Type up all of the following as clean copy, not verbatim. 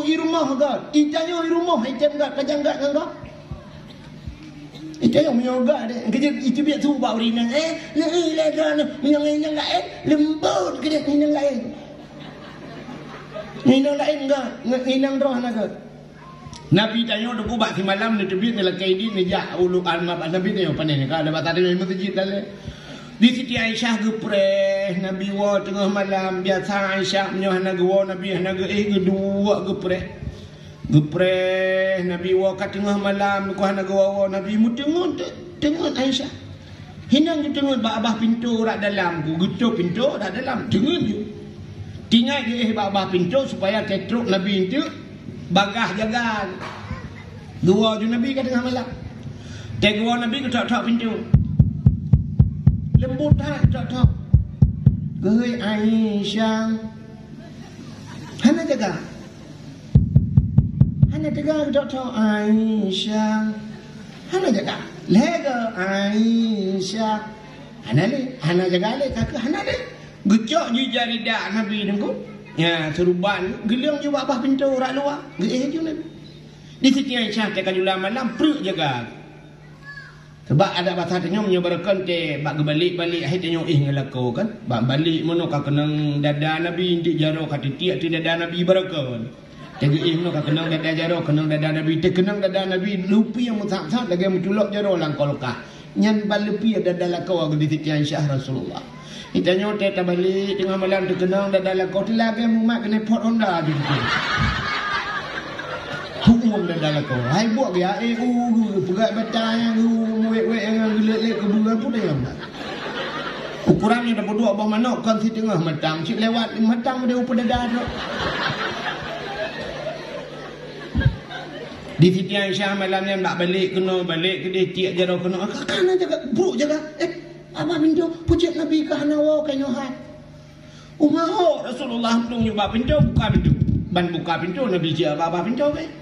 aku i rumah ke? Itanya i rumah, item enggak kajanggat enggak? Itanya menyoga deh. Kerja itu biar tu bau rinang. Le dah minang lain lembut ke dia minang lain. Minang lain enggak? Minang roh naga. Nabi tanya aku bak di malam ni tebit ni lakai di ni ja ulu alma Nabi tanya panen ka ada batari ni masjid dale. Di Siti Aisyah gepreh Nabi wa tengah malam biasa Aisyah menyoh naga wa Nabi naga gedua gepreh. Gepreh Nabi wa kat tengah malam ku naga wa Nabi mu tengok Aisyah. Hinang di tengok abah pintu rak dalam ku getuk pintu rak dalam tengok je. Tinggal dia abah pintu supaya ketruk Nabi itu bagah jaga. Dua je Nabi kat tengah malam. Tegwa Nabi ketok-tok pintu. Lembut tak tok-tok. Gehoi Aisyah. Hana jaga. Hana jaga ketok-tok Aisyah. Hana jaga. Lega Aisyah. Hana jaga le kakak hana le. Gecok je jari dak Nabi nengko. Ya, seruban gelang je abah pintu rak luar. Ge je Nabi. Di Siti Aisyah tekan ulang malam perut jaga. Sebab ada bahasa tanya menyebarkan te bak balik-balik hai tanya ngelako kan. Bak balik mono ka kenang dada Nabi intik jaro kata tiak ti dada Nabi barakan. Tegi mono ka kenang dada jaro kenang dada Nabi te kenang dada Nabi lupi yang mutak-tak lagi menculok jaro langkol ka. Nyan balepi dada lakau di Siti Aisyah Rasulullah. Itanya te balik tengah malam te kenang dada lakau ti lagi mumat kena pot Honda di situ. Hukum dada lakau. Hai buat dia pegat batang wek-wek yang gelet-let ke bulan pun dia enggak. Ukurannya dah berdua abah manok kan si tengah matang. Cik lewat matang dia upah dada tu. Di Siti Aisyah malam ni nak balik kena balik ke dia tiak jaro kena. Kakak jaga buruk jaga. Abah pintu pucuk Nabi ke hanawa ke nyohat. Umah Rasulullah belum nyoba pintu buka pintu. Ban buka pintu Nabi dia abah pintu ke.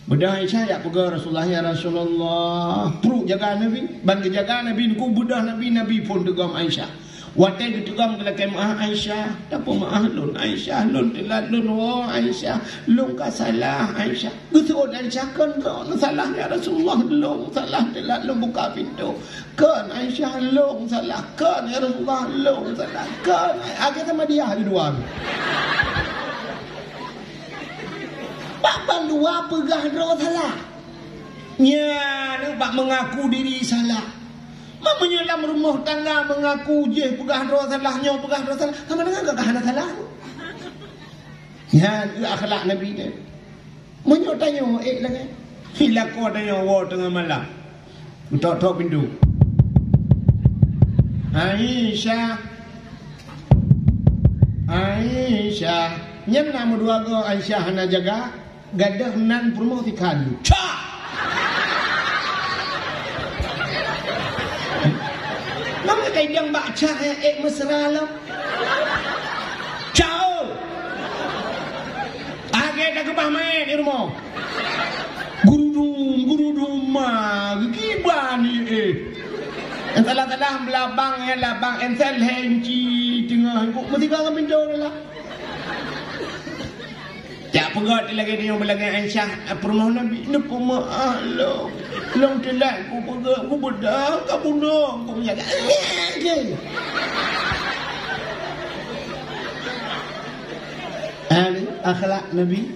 Bedah Aisyah ya pegang Rasulullah ya Rasulullah. Perut jaga Nabi. Ban kejaga Nabi ku bedah Nabi pun tegam Aisyah. Watai ditegam ke maah Aisyah. Tak apa maah lun Aisyah. Lun telat lun wa Aisyah. Lun ka salah Aisyah. Betul Aisyah kan salah ya Rasulullah. Lun salah telat lun buka pintu. Kan Aisyah lun salah. Kan ya Rasulullah lun salah. Kan. Agak sama dia di dua. Pak dua pegah dua salah. Ya, nampak mengaku diri salah. Mak menyelam rumah tangga mengaku je pegah dua salahnya, pegah dua salah. Kamu dengar tak kahana salah? Ya, akhlak Nabi ni. Menyok tanya lagi. Hilak kau tanya wa tengah malam. Tok-tok pintu. Aisyah. Nyam nama dua go Aisyah hana jaga. Gadah nan promosi kalu. Cak! Nama kaidyang baca mesra lah. Ciao! Agak dah kebah main di rumah. Gurudum mah. Gibah ni Entah-entah belabang labang entel henci tengah. Mesti kau akan pintu lah. Tak pegat lagi dia yang berlagak Aisyah permohon Nabi ni pemaaf lah. Long telat aku pegat aku bedah kat bunuh aku punya akhlak Nabi.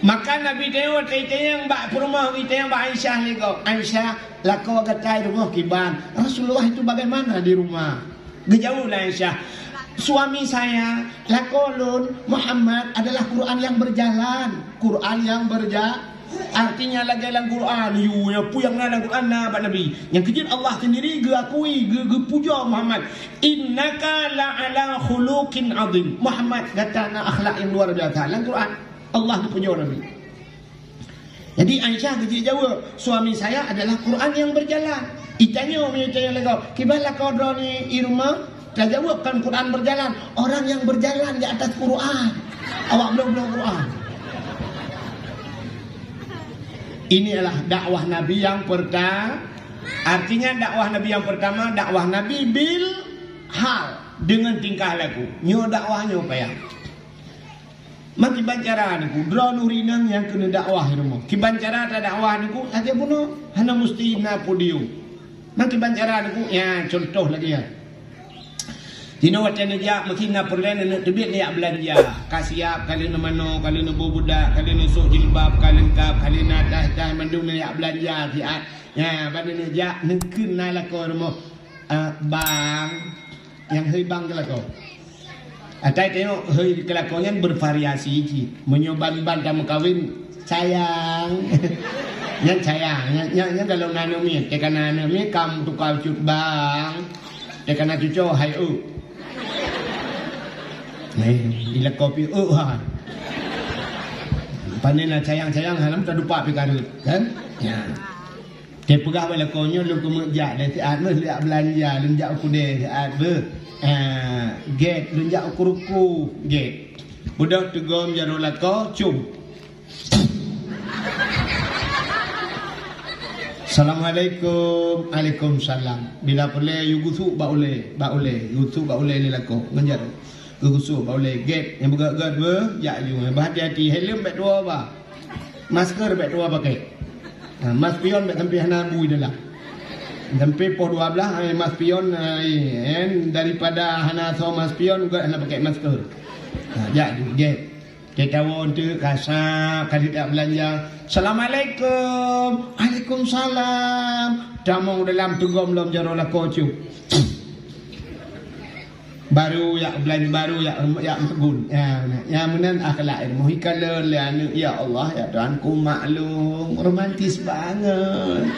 Maka Nabi tengok kita yang bak perumah kita yang bak Aisyah ni kau. Aisyah lakau gatai rumah kiban. Rasulullah itu bagaimana di rumah? Gejauh lah Aisyah. Suami saya, lakolun Muhammad adalah Quran yang berjalan. Quran yang berjalan. Artinya lagi dalam Quran. Yang dalam Quran nak Nabi. Yang kejut Allah sendiri geakui, puja Muhammad. Innaka la'ala khuluqin azim. Muhammad kata nak akhlak yang luar biasa. Dalam Quran Allah puja Nabi. Jadi Aisyah kejut jawab, suami saya adalah Quran yang berjalan. Itanya lagi. Kibala kau ni irma. Tak jawabkan Quran berjalan. Orang yang berjalan di atas Quran. Awak belum Quran. Ini adalah dakwah Nabi yang pertama. Artinya dakwah Nabi yang pertama, dakwah Nabi bil hal, dengan tingkah laku. Nyo dakwahnya apa ya? Maki bancara niku dra nurinang yang kena dakwah rumah. Ki bancara ta dakwah niku aja puno hana mesti na podium. Maki bancara niku ya contoh lagi ya. Dino watan aja maki na perlen na tebit ni belanja. Kasiap kali na mano, kali na bubudak, kali na sok jilbab, kali kap, kali na dah mandung na ya belanja ki ya badan aja nengkeun na lako rumah. Bang yang hei bang kelako. Atai tengok hei kelakonnya bervariasi iki. Menyoban-ban kamu kawin sayang. Yang sayang, yang kalau nano mi, tekan nano mi kam tukar cut bang. Tekan cucu hai bila kopi ha. Panena sayang-sayang halam tak lupa pikarut kan? Ya. Dia pegah bala konyo lu kemejak dan tiat me liak belanja lunjak kude tiat be. Gate lunjak kuruku gate budak tegom jaro lako cum. Assalamualaikum. Waalaikumsalam. Bila boleh you gusu ba boleh gusu ba boleh ni lako nganjar gusu ba boleh gate yang begak-gak be ya you berhati-hati helm bet dua ba masker bet dua pakai mas pion bet sampai hana bui dalam sampai po 12 mas pion daripada hana so mas pion juga hana pakai masker. Ya gate kita won tu kasar kali tak belanja. Assalamualaikum. Waalaikumsalam. Damong dalam tugom lom jaro lako cu. Baru ya belanja baru ya tegun. Ya menan akhlak ilmu hikala le ya Allah ya Tuhanku maklum romantis banget.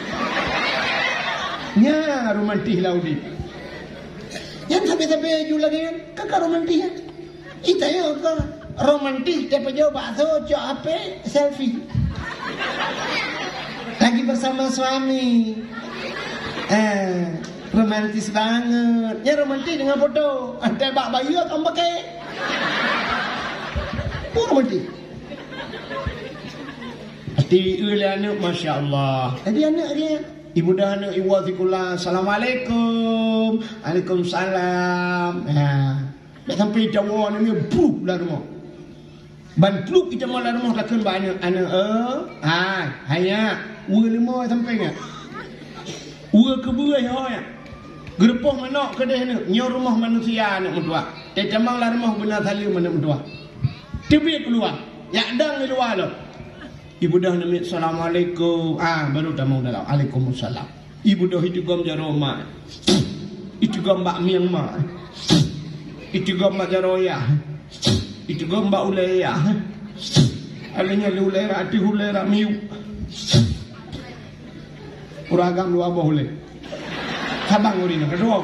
Ya romantis lah udi. Yang sampai-sampai ju lagi kan kakak romantis kan. Ita ya ka romantis tapi jauh bakso cok apa selfie. Lagi bersama suami. Romantis banget. Ya romantis dengan foto. Ada bak bayu akan pakai. Romantis. Hati anak Masya Allah. Tadi anak dia ibu dah anak ibu azikullah. Assalamualaikum. Waalaikumsalam. Tak sampai Jawa ni buk lah rumah. Bantluk kita malah rumah takkan banyak anak hanya ua lima sampai ngak. Ua kebuai hoya. Gerpoh manok kedai ni nyo rumah manusia anak mentua. Temang lah rumah benar tali mana mentua. Tibik keluar. Ya dang di luar lo. Ibu dah namik assalamualaikum. Baru tamang dalam. Waalaikumsalam. Ibu dah itu gom jaroma. Itu gom bak Myanmar. Itu gom bak jaroya. Itu gom bak ulaya. Alanya ulera ati ulera miu. Uragam dua boleh. Habang urina kedua.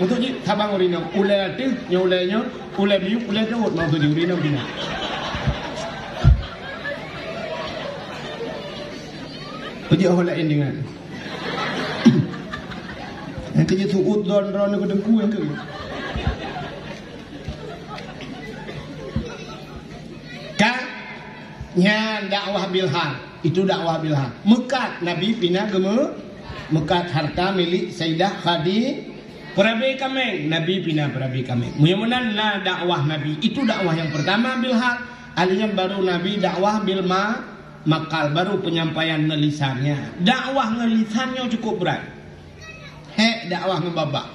Untuk ji habang urina ulaya ati nyolenya ulaya miu ulaya jauh mau tu urina urina. Pergi awak lain dengan yang kerja suut don nak kedengku yang ke nya dakwah bilhan itu dakwah bilhan mekat Nabi pina geme mekat harta milik Sayyidah Khadijah perabi kameng Nabi pina perabi kameng muyamunan na dakwah Nabi itu dakwah yang pertama bilhan alinya baru Nabi dakwah bilma makal baru penyampaian ngelisannya. Dakwah ngelisannya cukup berat. Dakwah ngebabak.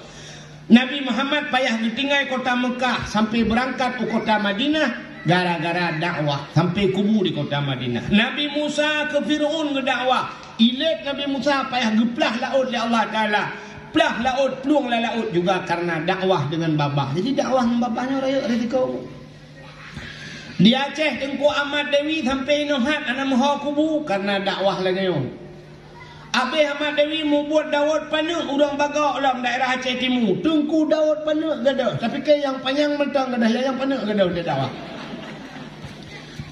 Nabi Muhammad payah ditinggal kota Mekah sampai berangkat ke kota Madinah gara-gara dakwah sampai kubu di kota Madinah. Nabi Musa ke Fir'aun ngedakwah. Ilet Nabi Musa payah geplah laut oleh Allah Taala. Plah laut, peluanglah laut juga karena dakwah dengan babah. Jadi dakwah ngebabahnya raya resiko. Di Aceh Tengku Ahmad Dewi sampai Nohat anak maha kubu karena dakwah lagi yo. Abih Ahmad Dewi mau buat Daud Panek udang bagak dalam daerah Aceh Timur. Tengku Daud Panek gadah. Tapi ke yang panjang mentang gadah yang Panek gadah dia dakwah.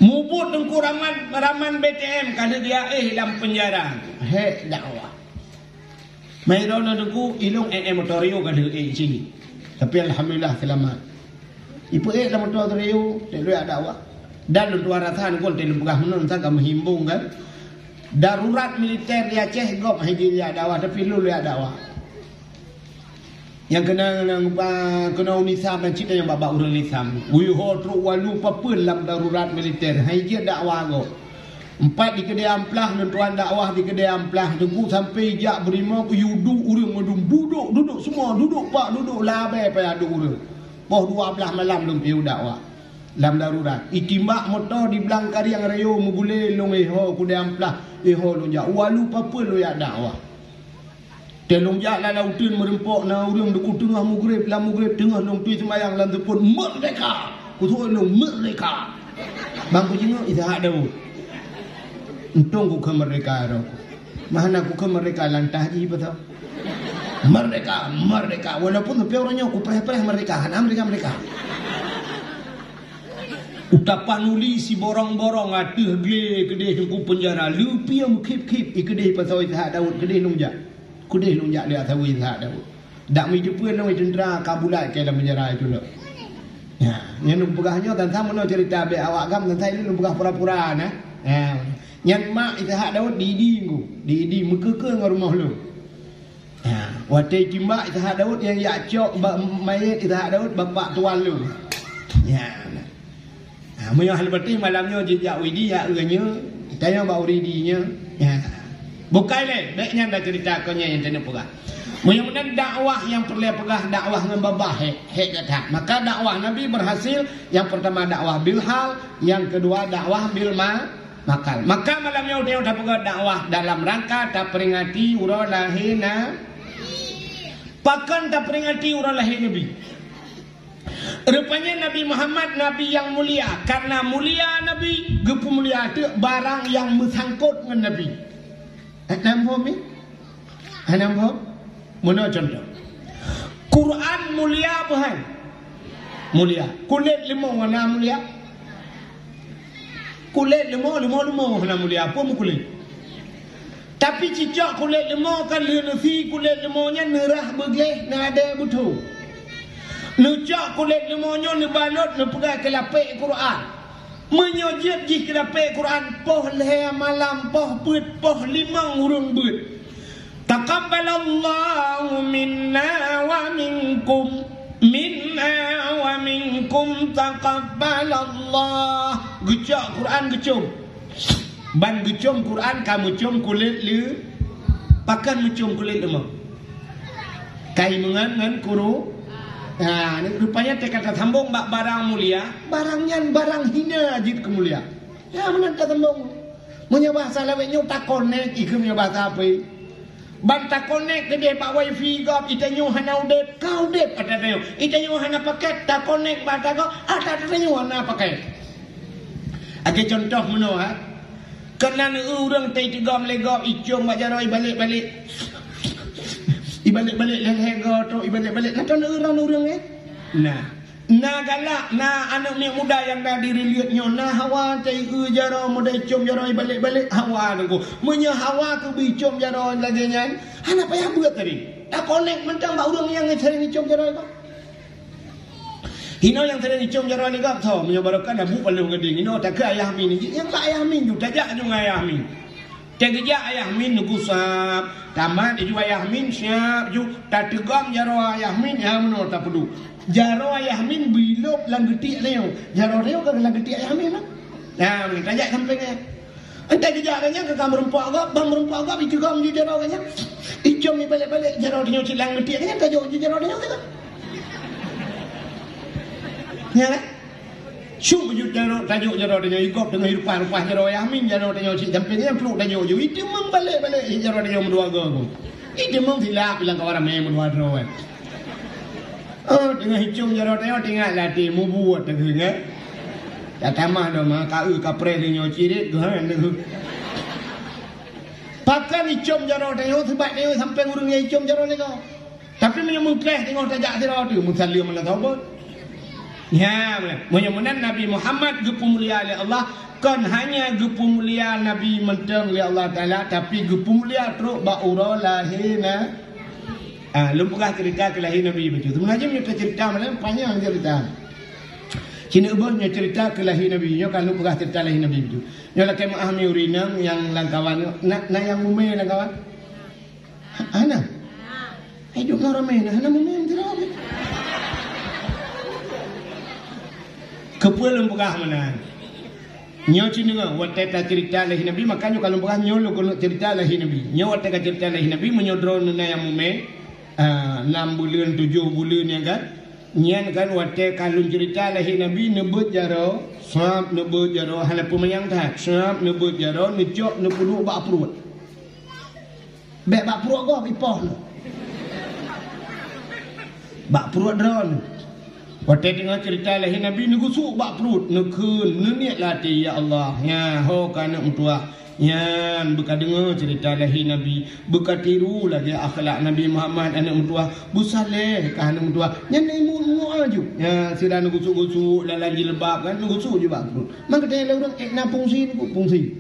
Mau buat Tengku Raman BTM kada dia dalam penjara. Dakwah. Mai rona Tengku ilung motorio kada sini. Tapi alhamdulillah selamat. Ibu dalam motorio telu dakwah. Dan lu 200 gol telu pegah menun sangka menghimbung kan. Darurat militer di Aceh gop hiji dia dakwah tapi lu lihat dakwah. yang kena unisam dan cerita yang babak urang lisam wiho truk walu papun lam darurat militer hai je dakwah go 4 di kedai amplah dan tuan dakwah di kedai amplah tunggu sampai jak berima yudu urang madum duduk semua duduk pak duduk labai pa ada urang boh 12 malam lum piu dakwah lam darurat itimbak motor di belang kariang rayo mugule long ho kedai amplah ho long jak walu papun lo ya dakwah telung jak la lautun merempok na urang deku tengah maghrib la maghrib tengah long tui sembayang lan tepun merdeka ku tu long merdeka bang ku jengok izah Daud untung ku ke merdeka ro mana ku ke merdeka lantah ji betul merdeka walaupun tapi orangnya ku preh-preh merdeka mereka utapan uli si borong-borong atuh gle kedeh ku penjara lupi am kip-kip ikedeh pasal izah Daud kedeh long jak kudih lunjak dia tahu izah Daud dak mi jepun noi tentera kabulat ke dalam penjara itu lo ya yang pegahnya dan sama no cerita be awak gam dan saya lu pegah pura-pura nah yang mak izah Daud didi mekeke ngau rumah lu ya watai timbak izah Daud yang yakcok mayit izah Daud bapak tuan lu ya moyo hal berarti malamnya jejak widi ya urangnya tanya bau ridinya ya bukai le, baiknya dah cerita konya yang tena pegah. Mudah-mudahan dakwah yang perlu pegah dakwah dengan babah hek kata. Maka dakwah Nabi berhasil. Yang pertama dakwah bil hal, yang kedua dakwah bil makal. Maka malamnya udah pegah dakwah dalam rangka tak peringati urang lahirna. Pakan tak peringati urang lahir Nabi. Rupanya Nabi Muhammad Nabi yang mulia. Karena mulia Nabi, gepu mulia itu barang yang bersangkut dengan Nabi. Nampak ni? Nampak? Mana contoh? Quran mulia apa hal? Mulia. Kulit limau mana mulia? Kulit limau mana mulia? Apa mu kulit? Tapi cicak kulit limau kan lelaki kulit limaunya nerah begleh nada betul. Lucak kulit limaunya nebalot nepegang ke lapik Quran. Menyojit jih kedapik Quran poh leher malam poh put poh limang urung but taqabbalallahu minna wa minkum taqabbalallah gecak Quran gecum ban gecum Quran kamu cium kulit le pakan mencium kulit lemah kai mengan kuru. Nah, ini rupanya kata sambung barang mulia, barangnya barang hina ajit kemulia. Ya, mana kata sambung? Punya bahasa lewatnya tak connect, ikut punya bahasa apa? Ban tak connect ke dia pak wifi gop, itanyo hana udet, kau udet kata dia. Itanyo hana paket, tak connect bahasa gop, ada itanyo hana paket. Ada contoh mana? Kerana orang tiga melegop, icung bajaroi balik-balik. Ibalik-balik leher tu, ibalik-balik. Nak tahu orang-orang Nah galak, anak ni muda yang dah diri lihatnya, hawa cai jaro muda cium jaro ibalik-balik hawa tu. Munya hawa tu bicum jaro lagi nyan. Anak payah buat tadi. Tak connect mentang bak orang yang sering cium jaro tu. Hino yang sering cium jaro ni gap tau, munya barokah dah bu paling geding. Hino tak ke ayah min ni. Yang tak ayah min tu, tajak tu ayah min. Tegak ayah min nugu sap, tamat itu ayah min siap ju, tak tegam jaro ayah min yang mana tak perlu. Jaro ayah min bilop lang getik leo, jaro leo kan lang getik ayah min lah. Nah, tajak sampingnya. Entah kejarannya ke kamar bang merempak agak itu gam di jaro kanya. Icom ni balik-balik jaro dia cilang getik kanya tajuk jaro dia kan. Ya kan? Cuma tajuk jaro dia ikut dengan rupa-rupa jaro Yamin jaro dia cik sampingnya peluk tajuk je itu membalik-balik jaro dia mendua aku itu mengsilap bilang ke orang main mendua kan dengan hicung jaro dia tinggal latih mu buat dengan tak tamah dah mah kau kapre dia cik kan pakai hicung jaro dia sebab dia sampai urung hicung jaro dia tapi menyambung kleh tengok tajak jaro dia musalim mana tahu ya, mudah-mudahan Nabi Muhammad gepu mulia oleh Allah kan hanya gepu mulia Nabi menteng oleh Allah Ta'ala tapi gepu mulia teruk ba'ura lahirna lumpukah cerita kelahiran Nabi begitu mengajar punya cerita mana panjang cerita Cina ubahnya cerita kelahiran Nabi kan lumpukah cerita lahir Nabi begitu yang lakai ma'ahmi urinam yang langkawan nak yang umir langkawan Hidup nak ramai nah, hana mumem tidak. Kepulauan Pegah mana? Nyo cina wateta cerita lahi Nabi, makanya kalau bukan nyo lo kono cerita lahi Nabi. Nyo wateta cerita lahi Nabi menyodron na yang mume 6 bulan 7 bulan yang kan. Nyan kan wate kalau cerita lahi Nabi nebut jaro, sab nebut jaro hala pemayang tak. Sab nebut jaro necok nepulu bak perut. Bek bak perut go pipoh lo. Bak perut dron. Waktu dengar cerita lahi Nabi negusuk bak perut nekun neniat latih ya Allah ya ho kana untua ya buka dengar cerita lahi Nabi buka tiru lagi akhlak Nabi Muhammad anak untua busaleh kana untua nyen imu aju ya sira negusuk-gusuk lalan jilbab kan negusuk je bak perut mak kata orang na fungsi ni fungsi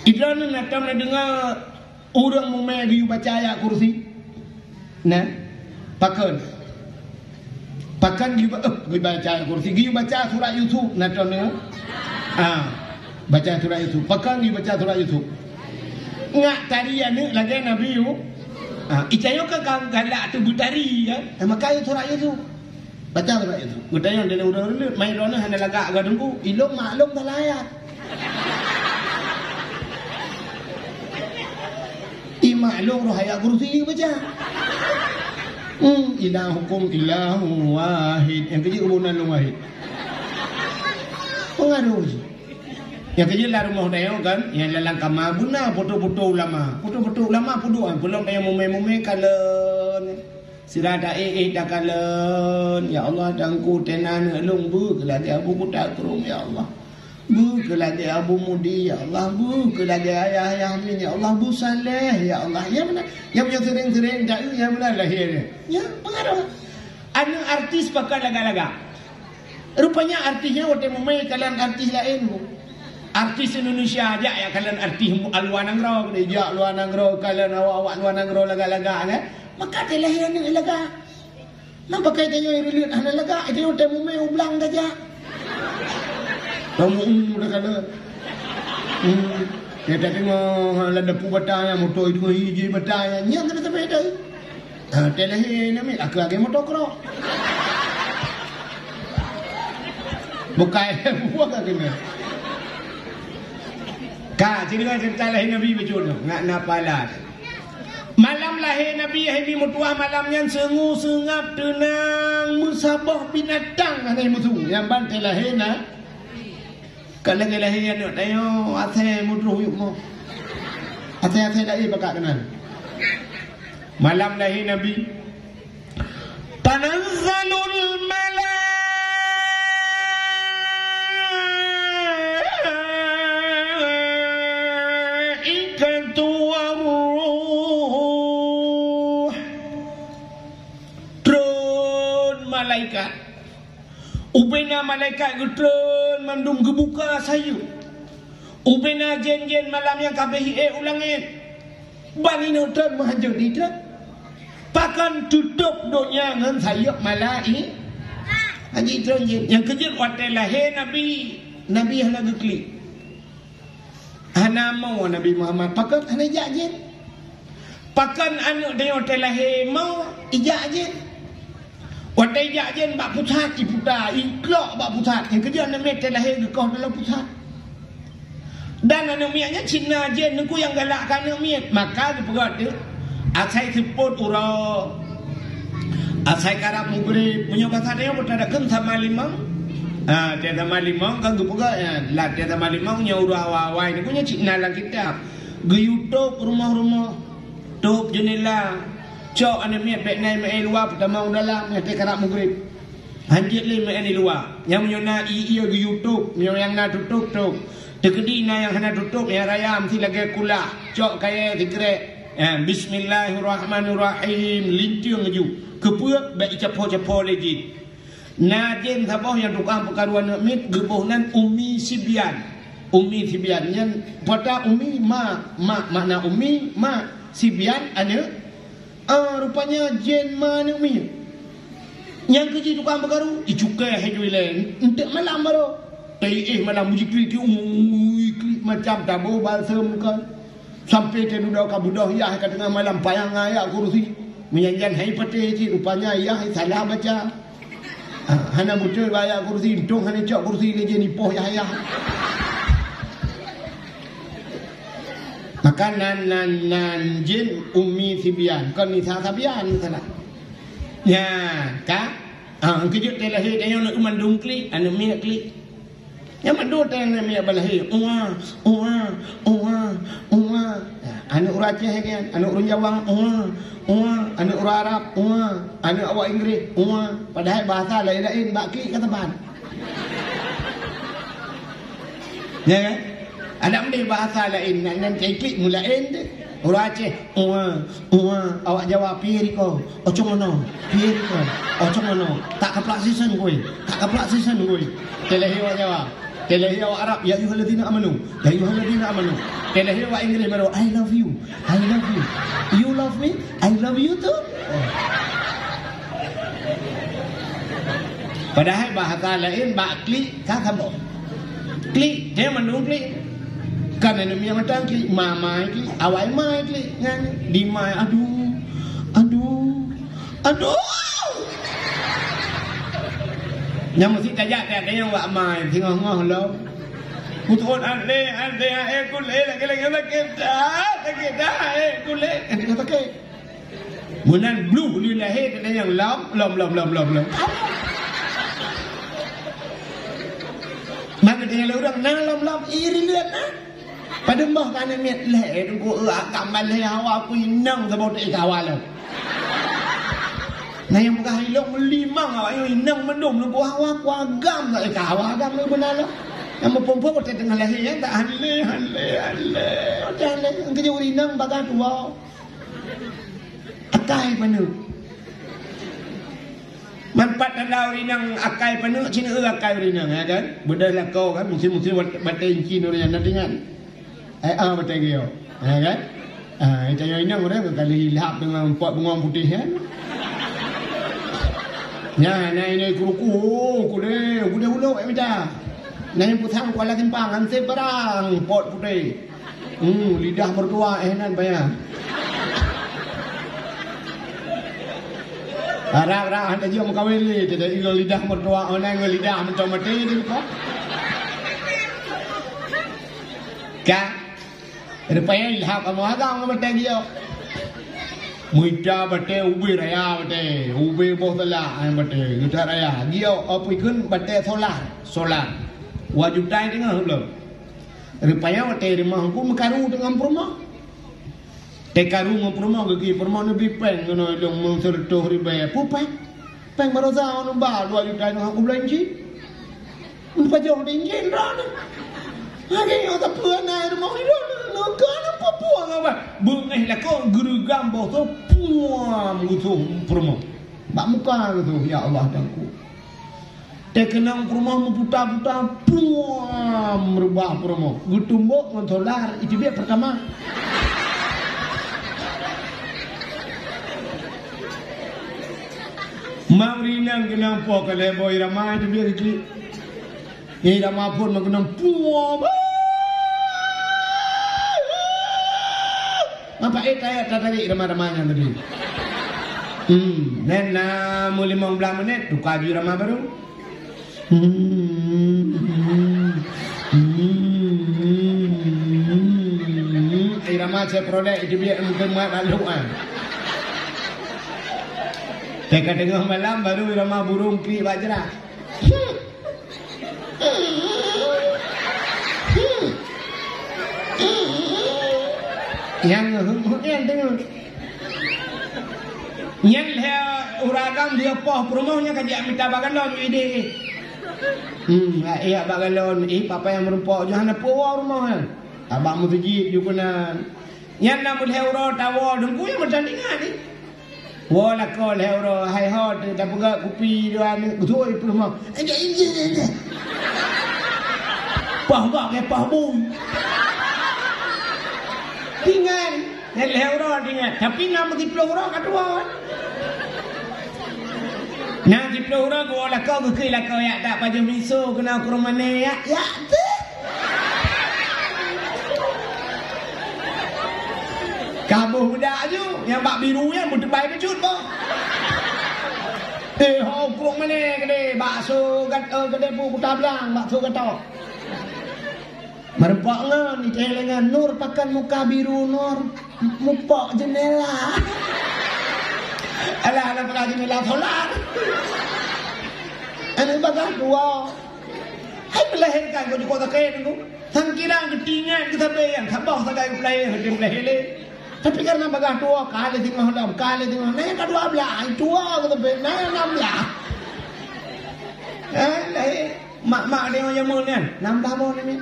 idran nak tam dengar orang mume giu baca ayat kursi nah pakon Pakan giu baca kursi giu baca surah Yusuf naton ni baca surah Yusuf pakan giu baca surah Yusuf ngak tarian ni lagi Nabi yu icayo kan galak tu butari kan maka surah Yusuf baca surah Yusuf gutayo dene urang mai rona hana lagak ga dengku ilung maklum talayat maklum roh ayat kursi baca ilahukum ilahu wahid. Yang kerja kebunan lu wahid. Pengaruh je. Yang kerja lah rumah dia kan, yang lalang kamar guna foto-foto ulama. Foto-foto ulama pudu belum dia mume-mume kalen. Sira dah dah kalen. Ya Allah dangku tenan lung bu keladi abu budak kerum ya Allah. Bu keladi abu mudi ya Allah, bu keladi ayah min ya Allah, bu saleh ya Allah. Ya benar. Yang punya sering-sering dak ya benar lahir. Ya pengaruh. Anu artis pakai laga-laga. Rupanya artisnya waktu memai kalian artis lain bu. Artis Indonesia aja ya kalian artis luar negara, dia luar negara kalian awak luar negara laga-laga kan. Maka dia lahir ni laga. Nak pakai tanya reliat anak laga itu waktu memai ulang saja. Kamu dah kata dia tak tengok ada pubatanya motor itu hiji batanya nyang kena sampai dah teleh ni aku lagi motor kerok bukai buat kena ka cerita lahir Nabi betul ngak napalan malam lahir Nabi hari mutuah malamnya sengu sengap tenang musabah binatang anai musuh yang bantai lahir na kalau lagi lahir nak tayo atai mudruh yuk mo atai dah bakak kenan malam lahir Nabi tanazzalul malaikatu waruh turun malaikat ubena malaikat getron mandum gebuka sayu. Ubena jen-jen malam yang kabeh ulangin. Bani nonton mahajud tidak. Pakan tutup dunia dengan sayuk malai. Haji tron jen. Yang kejut waktu lahir Nabi. Nabi hana geklik. Hana mau Nabi Muhammad. Pakan hana ijak jen. Pakan anak dia waktu lahir mau ijak jen. Waktu ijak jen bak pusat diputar, iklok bak pusat. Yang kerja anak miat terlahir gekau dalam pusat. Dan anak miatnya Cina jen, nengku yang galakkan anak miat. Maka dipegat dia, asai seput urau, asai karap mugrib. Punya bahasa dia berada kan sama limang. Dia sama limang kan dipegat ya. Lah dia sama limang nya urau awal-awal. Ini punya Cina lah kita. Geyutup rumah-rumah, tup jendela. Cok anda miat baik naik main luar pertama dalam yang karap mugrib. Hanjit le main di luar. Yang menyona iya di YouTube, yang nak tutup. Tekedi na yang hana tutup yang raya mesti lagi kulah. Cok kaya dikrek. Bismillahirrahmanirrahim. Lintiungaju. Kepuak baik capo-capo lagi. Najin sabah yang tukang perkaruan mit gebuhnan Umi Sibian. Umi Sibian yang pada Umi makna Umi Sibian ada. Rupanya jen mana Umi. Yang kerja tukang bergaru icukai hejui lain. Untuk malam baru. Malam muzik klik macam tabu balsam kan. Sampai dia duduk ke budah ya ke tengah malam payang ayat kursi. menyanyian hai peti ti rupanya ayah salah baca. Hana betul bayar kursi untung hana cak kursi le je nipoh ayah. Makanan nan jin ummi sibian kon ni sabian salah. Ya, ka? Kejut teh lahir dia nak mandung klik, anu mi klik. Yang mandu teh mi balahir. Anu urang Aceh kan, anu urang Jawa, anu urang Arab, anu awak Inggeris, padahal bahasa lain-lain baki kata ban. Ya kan? Ada mesti bahasa lain nan cekik mulain tu. Urang Aceh, awak Jawa piri ko. Ocong mana? Piri ko. Ocong mana? Tak keplak season kowe. Tak keplak season kowe. Telehi awak Jawa. Telehi awak Arab, ya ayyuhallazina amanu. Ya ayyuhallazina amanu. Telehi awak Inggeris baru I love you. I love you. You love me? I love you too. Padahal bahasa lain bakli kata boh. Klik, dia mandung klik. Kan anu yang datang klik mama klik, awai mai klik ngan di mai aduh. Yang mesti tajak tak ada yang wak mai tengah-tengah lo. Putus ande kule lagi sakit dah kule sakit. Munan blue ni lahir ada yang lom. Mana tinggal orang nang lom iri lihat nah. Pada mbah kan miat leh ku gambar leh hawa ku inang sebab tak kawal. Nah yang bukan hilok melimang awak yang inang mendum lu hawa ku agam tak kawal agam lu benar lah. Yang perempuan tak tengah lahir yang tak hale. Jangan kerja inang bagai tua. Akai penuh. Manfaat anda inang akai penuh Cina akai inang ya kan. Bedah lah kau kan mesti batai Cina orang yang dengan. Betul ke ya kan? Itu yang inang orang kali lihap dengan pot bunga putih kan? Ya, ini kuku ulo macam. Yang putang kuala timpang kan seberang pot putih. Lidah mertua nan bayar. Arah anda jom kawin ni, tidak lidah mertua orang lidah macam mati tu kok. Kan? Rupanya lihat kamu agak betul dia. Muda betul ubi raya betul, ubi bohlah betul. Kita raya dia apa ikun betul solar. Wajib tay tengah belum. Rupanya betul rumah aku mekaru dengan rumah. Tekaru dengan rumah gigi rumah nabi peng kena dong mensertuh riba. Pupeng baroza onu ba wajib tay dengan aku belanja. Untuk jauh dinjin rana. Hari yang tak pernah rumah ni kan apa puang apa bengih lah kau guru gambar tu puang gitu promo bak muka gitu ya Allah danku tekenang promo putar puang merubah promo gutumbuk ngontolar itu dia pertama Maurinang kenang po kalebo irama itu dia gitu irama pun mengenang puang apa ayat tadi ramah-ramahnya tadi. Nena mau 15 menit tukar di ramah baru. Ramah saya peroleh itu biar untuk mat laluan. Teka tengah malam baru ramah burung klik bajra. Yang tengok yang uragam dia poh rumahnya kajak minta bagalon ide bagalon papa yang merupa jangan poh rumah abang mu pergi juga yang namu euro tawo dengku yang bertandingan ni wala kol euro hai hot dah buka kopi dia ni betul itu rumah poh ke poh bum tinggal dan euro tinggal tapi nama di euro kedua nah di euro gua lah kau ke lah kau ya tak baju miso kena ke rumah ni ya tu Kamu budak je yang bak biru yang berdebai kecut boh. Hukum mana gede bakso gede pu putar belang bakso gatok. Merempak ngan ni telengan Nur pakan muka biru Nur mupok jendela. Alah pakai jendela solar. Ane bagah dua. Hai melahirkan kau di kota kaya tu. Sangkirang ketingan kita bayang sabah sagai pelai hati melahirkan. Tapi karena bagah tua kali tengah dalam kali tengah naik kedua belah tua kita bayang naik 16. Mak dia yang mana? 16 bon ni.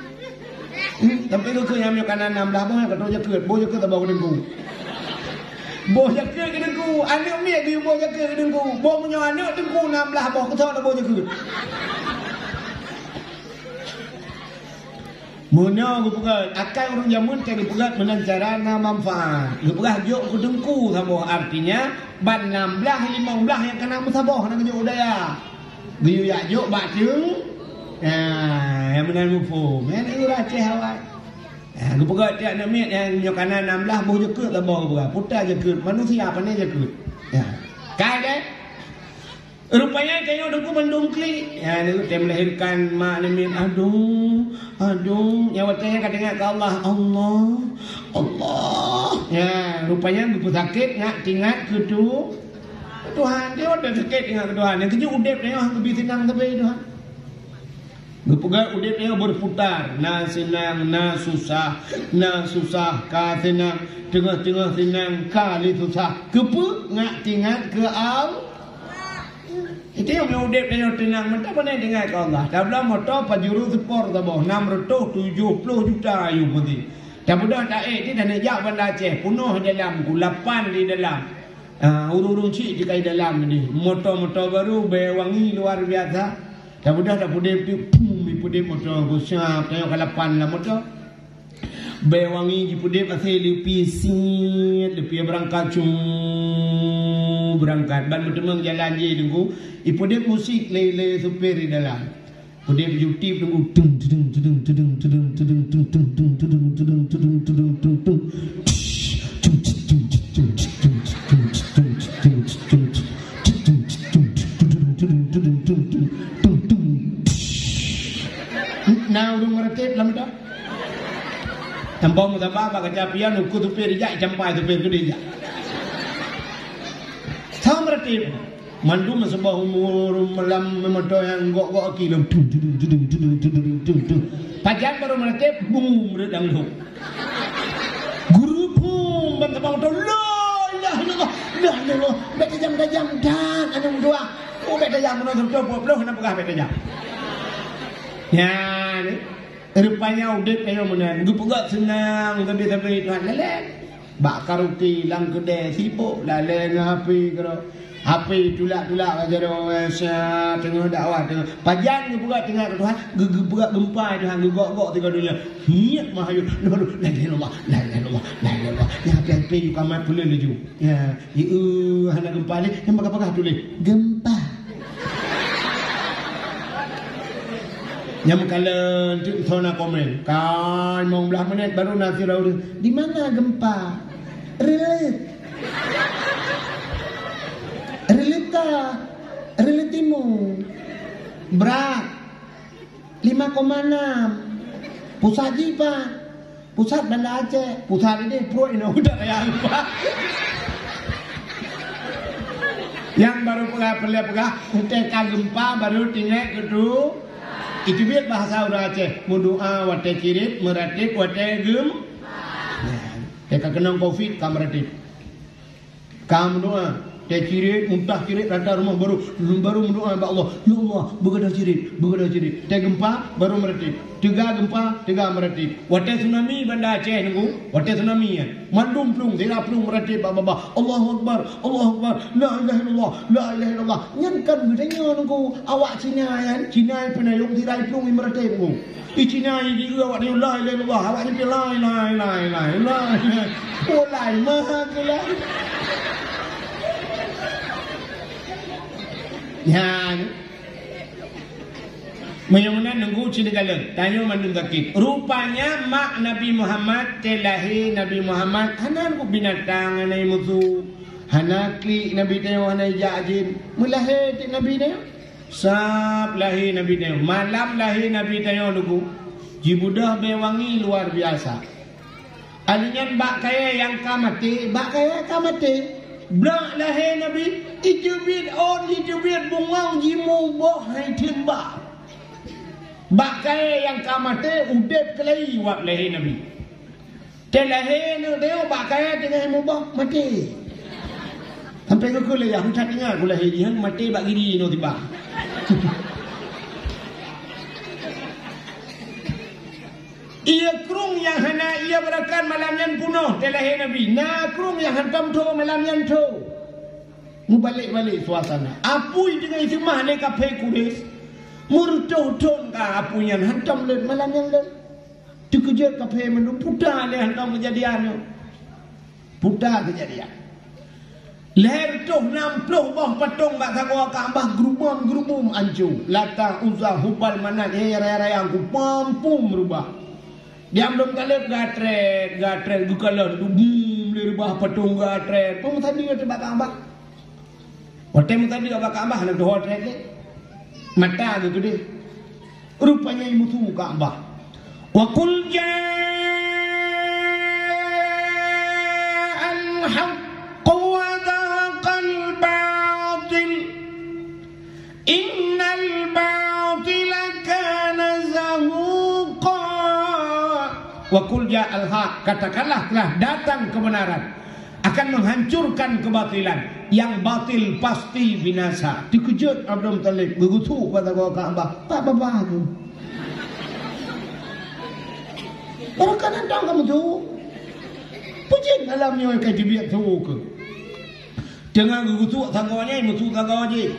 Tapi lu ke yang kanan 16 bon yang kata je ket, bo je ke tabau dengku. Bo je ke dengku, anak miak dia bo je ke dengku. Bo punya anak dengku 16 bon ke tak bo je ke. Muna aku pegat akai orang jamun tadi pegat menan cara na manfaat. Lu pegat jok ku dengku sabo artinya ban 16 15 yang kena musabah nak jok daya. Biu ya jok bak jeung. Yang menan mufum. Yang ni raceh awak. Aku pegat dia nak miat yang nyo kanan 16 boh je ke sabo pegat. Putar je ke manusia apa ni je ke. Ya. Kai deh. Rupanya kayu dengku mendungkli. Ya, ni dia melahirkan mak ni aduh, nyawa saya kadang ke Allah, Allah. Ya, rupanya buku sakit ngak tingat ke tu. Tuhan dia ada sakit dengan Tuhan. Yang keju udep dia lebih senang tapi Tuhan. Gepega udep dia berputar, na senang, na susah, ka senang, tengah-tengah senang, kali susah. Kepe ngak tingat ke Allah. Itu yang udip dan yang tenang. Mentah mana dengar ke Allah. Tablah motor pajuru sepor tabah 670 juta ayu putih. Dan budak tak dia dah nejak bandar Aceh. Penuh dalam, kulapan di dalam. Urung-urung cik di dalam ni. Motor-motor baru, wangi luar biasa. Dan budak tak pudip tu, pudip motor. Siap, tengok kalapan lah motor. Wangi di pudip asal lepi sit, lepi berangkat berangkat ban bertemu jalan je tunggu ipodep musik lele supir di dalam podep YouTube tunggu tung tung tung tung tung tung tung tung tung tung tung tung tung tung tung now urung meretep lam dah tambah mutambah kecapian uku supir jak campai supir gede jak Samratib mandu masabah umur malam memoto yang gok kilo pajan baru meratib boom redang lu guru boom bantah motor la ilaha illallah beta jam dan anu dua beta jam menonton belum kenapa gah beta jam ya ni rupanya udip kayo menan gupugak senang tapi Tuhan lelek bak karuti lang kedai sibuk laleng HP kero HP tulak-tulak aja do tengah dakwah tengah pajan ke buat tengah Tuhan gegerak gempa Tuhan gegok-gok tengah dunia hiat mahayu baru la ilaha ya HP kamai pula laju ya hana gempa ni yang bakal tulis gempa yang kalian tu zona komen kan mau belah menit baru nasi raul di mana gempa relatimu berat 5,6 pusat jipa pusat bandar Aceh pusat ini pro ini udah yang lupa yang baru pegah teka gempa baru tinggal kedua itu biar bahasa orang Aceh mudua wate kirit meratip wate gem teka kenang covid kamratip kamu doa teh cirit muntah cirit rata rumah baru mendoa kepada Allah ya Allah begadah cirit teh gempa baru meratip tiga gempa tiga meratip wate tsunami bandar Aceh nunggu wate tsunami ya mandum plung tidak plung meratip baba Allahu akbar la ilaha illallah nyankan gedenya nunggu awak Cina Cina penayung tirai plung meratip nunggu Cina ini awak ni la ilaha illallah awak ni la olai mah kala ya Menyamuna nunggu cidegalan. Tanya mandung kakit. Rupanya mak Nabi Muhammad telahi Nabi Muhammad hanan ku binatang anai mutu. Hanakli Nabi tayo hanai jajin. Mulahi ti Nabi tayo. Sab lahi Nabi tayo. Malam lahi Nabi tayo lugu. Jibudah bewangi luar biasa. Alinyan bak kaya yang kamati, bak kaya kamati. Blak lahi Nabi. Ijubit on ijubit bungau jimu boh hai timbak. Bakai yang kamate udep kelai wak lehe Nabi. Telahe ni dia bakai dengan mubah mati. Sampai ke kule ya hutan dengar kule dia mati bak gini no tiba. Ia krung yang hana ia berakan malam yang punuh telahe Nabi. Na krung yang hantam tu malam yang tu. Mu balik-balik suasana. Apui dengan itu mah le kape kudes. Murtoh-toh ka apunya hantam len malam yang len. Dikejar kape mendu putar le hantam kejadian. Putar kejadian. Leher toh 60 bah patung bak sakwa Kaabah gerubam ancu. Lata Uzza Hubal Manat raya-raya ku pampum rubah. Dia belum kalep gatret gukalan du bum le rubah patung gatret. Pun tadi ke bak Kaabah. Hotel tadi ke bak Kaabah nak hotel le. Mata gitu deh. Rupanya ibu tu Ka'bah. Wa qul ja'al haqq wa dhaqal batil. Innal batila kana zahuqa. Wa qul ja'al haqq, katakanlah telah datang kebenaran. Akan menghancurkan kebatilan. Yang batil pasti binasa. Dikejut Abdul Muttalib begutu pada Kaabah. Pak bapa tu. Orang kan datang kamu tu. Pujin alamnya kayak dibiak tu ke. Dengan begutu tanggawanya mutu tanggawaje.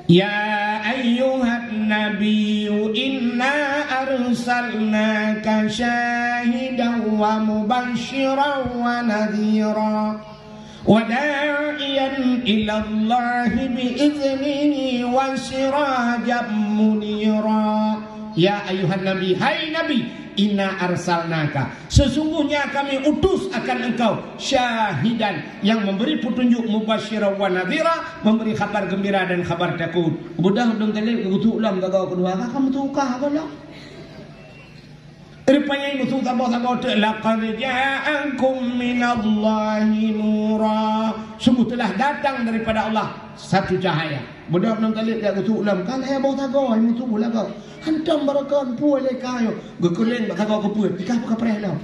Ya ayyuhan nabiyyu inna arsalnaka syahidan wa mubasysyiran wa nadhira. وداعيا إلى الله بإذنه وسراجا منيرا. Ya ayuhan nabi, hai nabi, inna arsalnaka, sesungguhnya kami utus akan engkau syahidan, yang memberi petunjuk, mubasysyiran wa nadhira, memberi kabar gembira dan kabar takut. Budak dong tadi kutu ulam gagau kedua, kamu tukah apa lah? Rupanya ibu tu tabah-tabah tu laqad ja'akum minallahi nura. Sungguh telah datang daripada Allah satu cahaya. Budak nam talib dia kutu ulam kan ayah bau tagaw ibu tu bola kau. Hantam barakan puai le kayo. Gekuleng bak tagaw kepuat. Dikah buka preh lau.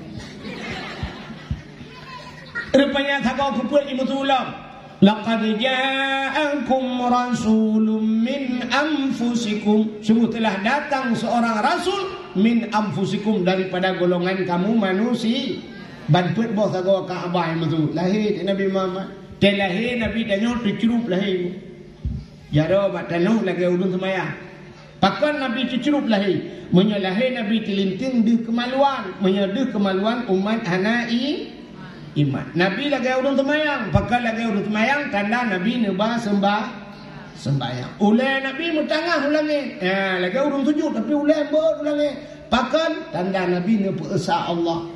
Rupanya tagaw kepuat ibu tu ulam. Laqad ja'akum rasulun min anfusikum. Sungguh telah datang seorang rasul min anfusikum, daripada golongan kamu manusia. Banput boh sago Kaabah itu lahir Nabi Muhammad. Lahir Nabi danyo dicerup lahir. Jaro bak tanuh lagi ulun semaya. Pakan Nabi dicerup lahir. Menyalahir Nabi tilinting di kemaluan, menyedih kemaluan umat hanai iman. Nabi lagi urun semayang, pakai lagi urun semayang, tanda Nabi nebah sembahyang. Ulai Nabi mutangah ulangi. Lagi urun sujud tapi ulai bot ulangi. Pakai tanda Nabi nebah esa Allah.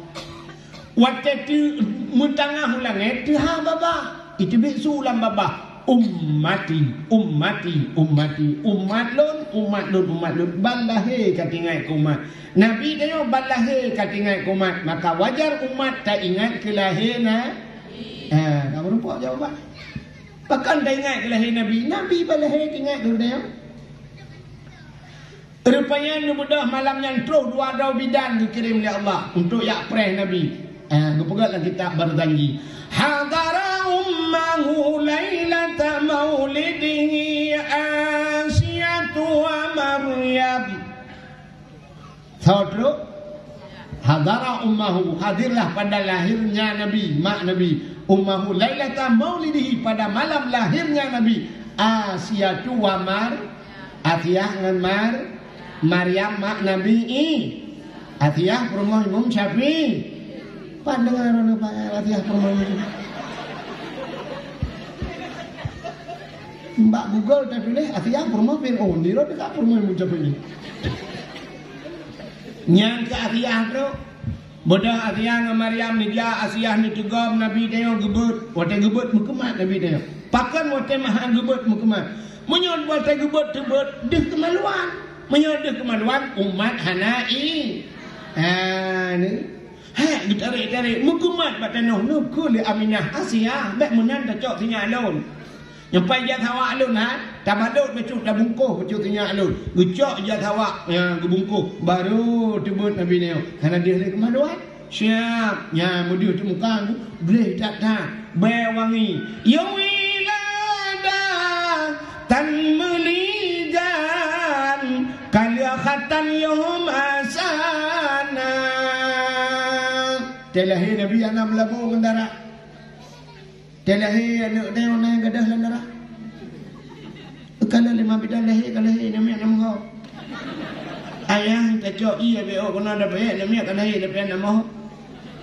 Waktu tu mutangah ulangi, tiha baba. Itu biksu ulang baba. Ummati. Umat lun. Balahe katingai kumat. Nabi dia balahe katingai kumat. Maka wajar umat tak ingat kelahirna. Kamu lupa jawapan. Bahkan tak ingat kelahir Nabi. Nabi balahe ingat dulu dia. Rupanya ni mudah malam yang terus 2 dau bidan dikirim oleh Allah untuk yak preh Nabi. Kepegatlah kitab berjanji. Hadara ummahu lailata maulidihi Asyatu wa Maryam. Tahu hadara ummahu, hadirlah pada lahirnya Nabi, mak Nabi. Ummahu lailata maulidihi, pada malam lahirnya Nabi. Asyatu wa Atiyah dengan Maryam mak Nabi. Atiyah rumah Imam Syafi'i. Pandangan orang Pak Atiyah rumah itu. Mbak Google tapi deh Atiyah rumah Fir'aun. Dia dekat rumah Imam Syafi'i. Nyang ke Asiyah tu. Bodah Asiyah dengan Maryam ni dia Asiyah ni tegam Nabi tengok gebut. Wate gebut mukemat Nabi tengok. Pakan wate mahan gebut mukemat. Menyod wate gebut tebut deh kemaluan. Menyod deh kemaluan umat hanai. Ni. Ditarik-tarik mukemat batanoh nu kul Aminah Asiyah bek menan tacok tinggal alun. Nyampai jat awak alun tamadut becut dah bungkuh becut tinggal alun. Gecok jat awak gebungkuh baru tebut Nabi neo. Karena dia ada kemaluan. Siap. Ya mudah tu muka tu boleh tak be wangi. Ya wilada tan meligan kaliakhatan yahum asana. Telahi Nabi anak melabuh kendara. Telahi anak dia orang gadah landara. Kalau 5 bidang lahir kalau lahir nama nama kau. Ayah tak cok iya be oh kena ada baik nama kan lahir tapi nama.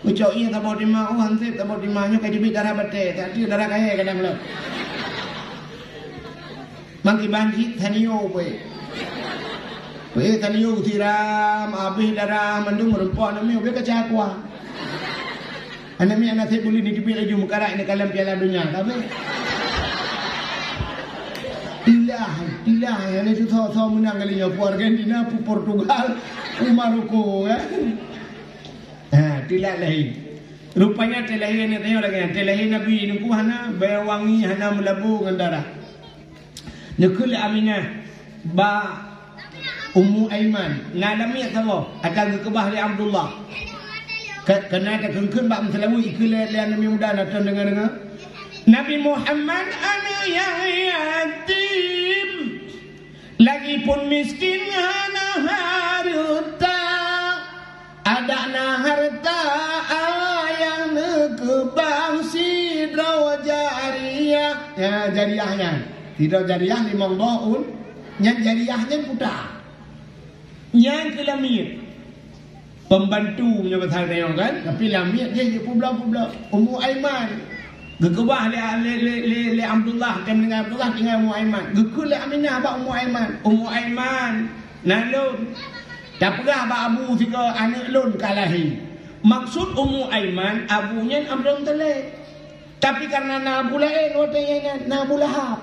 Ucok iya tak mau terima oh hansip tak mau terima nyo kai dibit darah bate tak dia darah kaya kadang lo. Mangki banji thanio we. We thanio tiram habis darah mendung merempok nama we kecakwa. Anak mi anak saya boleh ni dibit laju mukarak ni kalam piala dunia tapi ilah yang itu tahu menang kali ya Argentina Portugal Maroko tilah lain rupanya telahi ni tengok lagi telahi Nabi nungku hana bayawangi hana melabu ngandara nekul Aminah ba Ummu Aiman ngalami atau akan kebah li Abdullah kena ada kengkun bak selalu ikut lian Nabi muda nak dengar Nabi Muhammad anak yang yatim lagi pun miskin hana harta ada harta yang nekebang sidra jariyah jariyahnya sidra jariyah 5 tahun yang jariyahnya putar yang kelamir pembantu punya pasal dia kan tapi lamit dia pula Ummu Aiman gekebah le Abdullah kan dengan Abdullah tinggal Ummu Aiman gekul le Aminah ba Ummu Aiman nalun tak pernah ba abu tiga anak lun kalahi maksud Ummu Aiman abunya Abdul Talib tapi karena nabu lain watanya nabu Lahab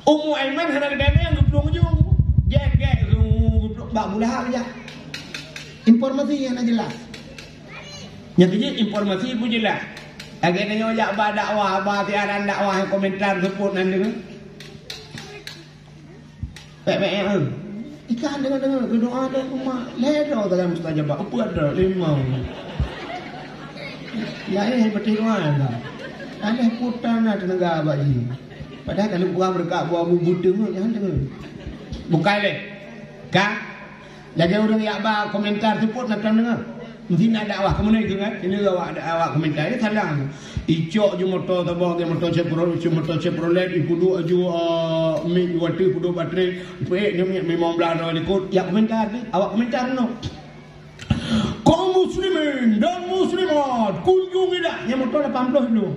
Ummu Aiman hana dana yang geplung je gek geplung ba Abu Lahab aja. Informasi yang jelas. Yang kecil informasi pun jelas. Lagi tanya ajak ba dakwah, ba tiaran dakwah yang komentar sebut nanti kan. Baik-baik ikan dengar doa ada rumah. Leda dalam mustajabah. Apa ada? 5. Lain betul mana? Ada putan ada negara bagi. Padahal kalau buah berkat buah bubuh dengar jangan dengar. Bukan leh. Kak lagi orang yang ba komentar sebut nak dengar. Mesti nak dakwah ke mana itu kan? Ini awak komentar ini salah. Icok je motor tabah ke motor Chevrolet ipudu aju mik water ipudu baterai. Pek ni memang belah ikut. Ya komentar ni. Awak komentar no. Kaum muslimin dan muslimat kunjungilah yang motor 80 dulu.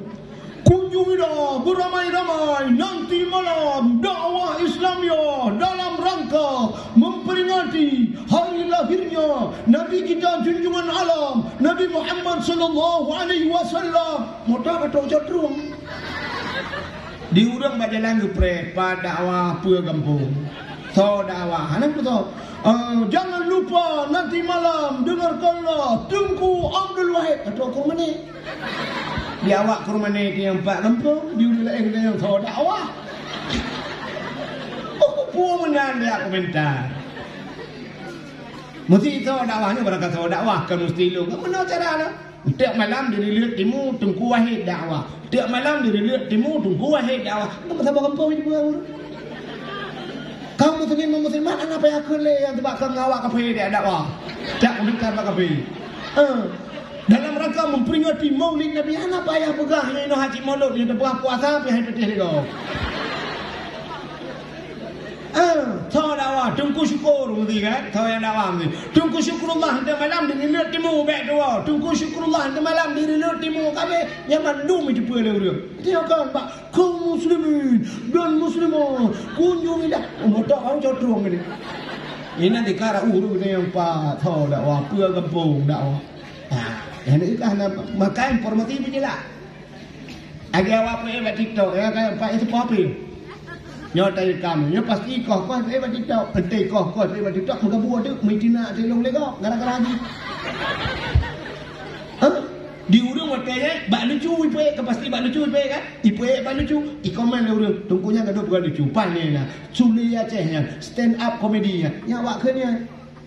Kunjungilah beramai-ramai nanti malam dakwah Islamiyah dalam rangka memperingati hari lahirnya Nabi kita junjungan alam Nabi Muhammad sallallahu alaihi wasallam. Motor kata jodrung. Diurang bajalan gepret pada dakwah pue kampung. So dakwah anak tu. Jangan lupa nanti malam dengarkanlah Tengku Abdul Wahid atau kau mana? Di awak ke rumah ni yang 4 kampung, di ulang lain yang tahu dakwah. Pun menang dia komentar. Mesti tahu dakwahnya berangkat tahu dakwah kan mesti lu. Kau mana cara lah? Tiap malam dari lihat timu Tengku Wahid dakwah. Tiap malam dari lihat timu Tengku Wahid dakwah. Kau tak kampung ini buat. Kamu musliman anak apa yang kele yang sebab kau ngawak kafe dia dakwah. Tak komentar kafe. Dalam rangka memperingati Maulid Nabi anak apa yang pegah yang ino haji maulud yang berbuah puasa apa yang petih dia. Tahu dakwah tunggu syukur mesti kan? Tahu yang dakwah mesti. Tunggu syukurullah anda malam di lihat timu baik doa. Tunggu syukurullah anda malam di lihat timu kami yang mandum itu pula dia. Dia kan pak kaum muslimin dan muslimat kunjungilah. Motor kau cotrong ni. Ini nanti kara urut yang pa thau dakwah pưa kampung dakwah. Yang itu kan maka informatif je lah. Agak apa yang TikTok ya kan pak itu popi. Nyo tay kam, nyo pasti kau yang TikTok, penting kau yang TikTok muka buat tu, mitina telung lego, gara-gara ni. Di urang watanya, bak lucu ipe, pasti bak lucu ipe kan? Ipe bak lucu, ikomen urang, tungkunya gaduh bukan lucu, panen lah, sulia cehnya, stand up komedinya, yang wak kerja,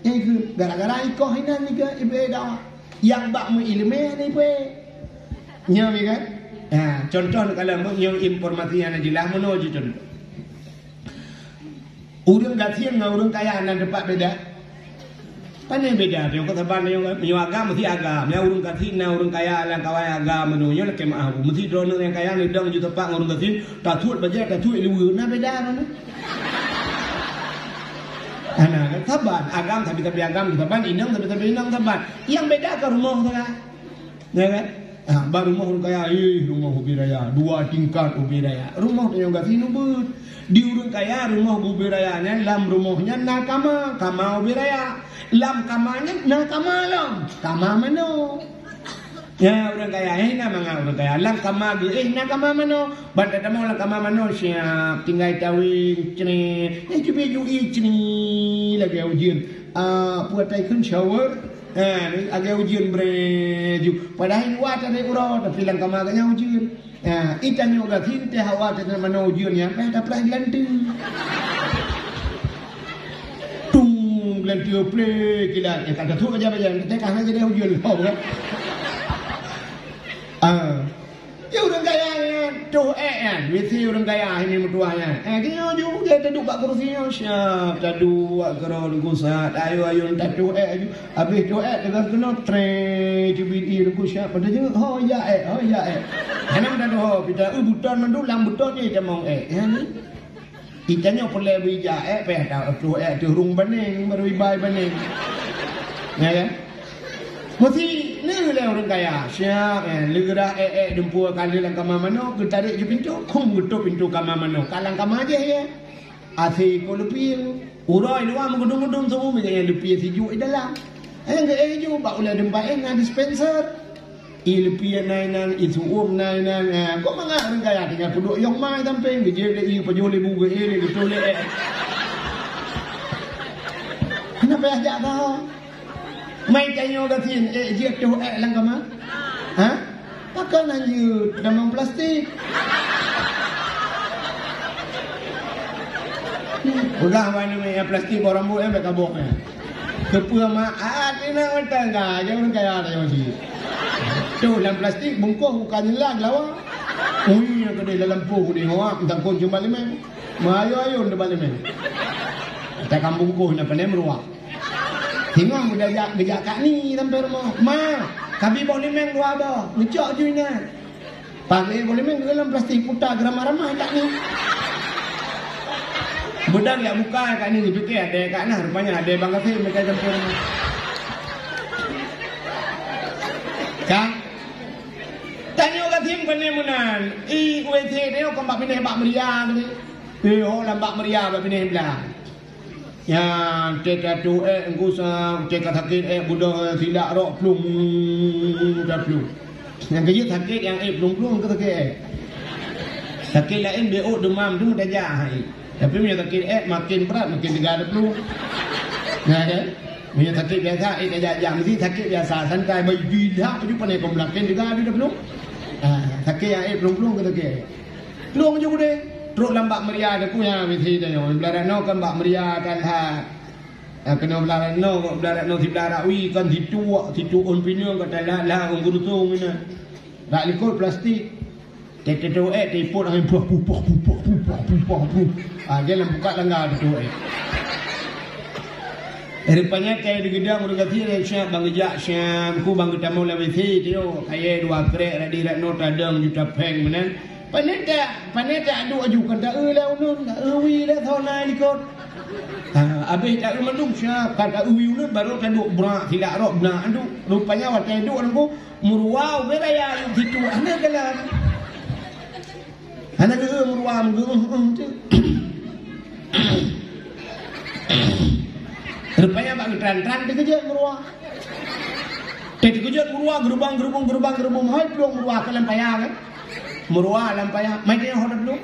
yang itu gara-gara ikoh hinan ni ke ipe dah, yang bak mengilmu ni ipe, nyawi kan? Contoh kalau yang informasi yang jelas menuju contoh. Urang gatian dengan urang kaya nan dapat beda. Pandai beda dia kata bandai yang agama mesti agama. Yang urang gatin na urang kaya lan kawai agama menunya lek mah mesti drone yang kaya ni dang juta pak urang gatin tatut baje tatut ilu na beda mana. Anak taban agama tapi agama taban inang tapi inang taban. Yang beda ke rumah tu kan. Ya kan? Baru rumah orang kaya, rumah ubi raya, 2 tingkat ubi raya. Rumah tu yang gatin ubud. Di urang kaya rumah ubi rayanya, lam rumahnya nakama, kama ubi raya. Lam kamanya nakama lam, kama mano. Ya orang kaya, nama orang kaya, lam kama nakama mano. Banda tamo lam kama mano siap, tinggal tawing cini, cubi jui cini lagi ujian. Buat tay kun shower. Agak ujian bereju. Padahal buat ada urut, tapi lang kamaganya ujian. Ikan yang gatin teh hawa teh mana ujiannya, dah play gelanting. Tung gelanting play kilat. Kata tu aja bayan, teh kan aja dia ujian kau kan. Ya orang kaya tu kan, wisi orang kaya ini mutuanya. Dia juga taduk bak kursinya siap, taduk kerol gusat, ayo taduk ayo. Habis tu dengan kena tre cibidi ku siap pada je ho ya. Hanam dah ho kita buton mandu lam buton ni temong ya ni. Ikannya perlu bija pe dah tu rung bening baru ibai bening. Ya kan? Mesti ni lah orang kaya. Siap legera dempur kali lang kamar mano, ke tarik je pintu, kum getuk pintu kamar mano. Kalang kamar aja ya. Asyik ko lepil. Urai luar mengudung-udung semua macam yang lepil sejuk di dalam. Enggak je bak ulah dempak dengan dispenser. Lepil nainan, itu nainan. Kok mangak orang kaya tinggal puduk yang mai sampai geje le pejole buga le getole. Kenapa ajak kau? Mai tanyo gatin dia tu lang kama. Pakai nanju dalam plastik. Udah mana ni plastik orang buat mereka bok. Kepua mak tina tangga jangan kaya ada yang si. Tu dalam plastik bungkus bukan jelas lawa. Yang kedai dalam lampu di hawa tentang pun cuma lemeng. Mayo de balemen. Kita kampung ko na panem ruak. Tengok muda gejak kat ni sampai rumah. Ma, kami boleh main dua bah. Ngecok je ni. Pakai boleh main dalam plastik putar geramah-ramah kat ni. Budak yang buka kat ni fikir ada kat nah rupanya ada bang kafir mereka sampai rumah. Kan? Tanya kat tim penemunan. WT dia kau bak pindah bak meriah ni. Lambat meriah bak pindah belah. Yang teka tu engkusa teka sakit budak silak rok plung dah plung. Yang kerja sakit yang plung-plung ke sakit sakit lain dia demam tu dah jahat. Tapi punya sakit makin berat makin tegak ada plung. Nah kan? Punya sakit biasa dah mesti sakit biasa santai bagi dah tu pandai kau melakin juga ada plung. Sakit yang plung-plung ke sakit. Plung je boleh. Teruk lambat meriah ada punya mesti dah yo. Belarak no kan bak meriah kan ha. Kena belarak no si belarak wi kan situ on pinyo kat lah on gurusung ni. Rak likut plastik. Tetetu tiput angin puh. Dia lam buka langgar tu Rupanya kayak di gedang udah ganti siap bang gejak siap ku bang kita mau lewat sini tu kayak 2 krek ada di no tadang juta peng menen. Paneta adu aju kata lah unun wi lah thona likot. Habis tak mandung siap kata wi unun baru taduk bra tidak rok bna adu rupanya wat taduk aku muruau beraya yang situ ana galan. Ana ke muruau tu. Rupanya bak getran-tran dikejut meruah. Dikejut meruah gerubang, hai peluang meruah ke lampaya kan. Meruah lampaya, mai dia hodap lu.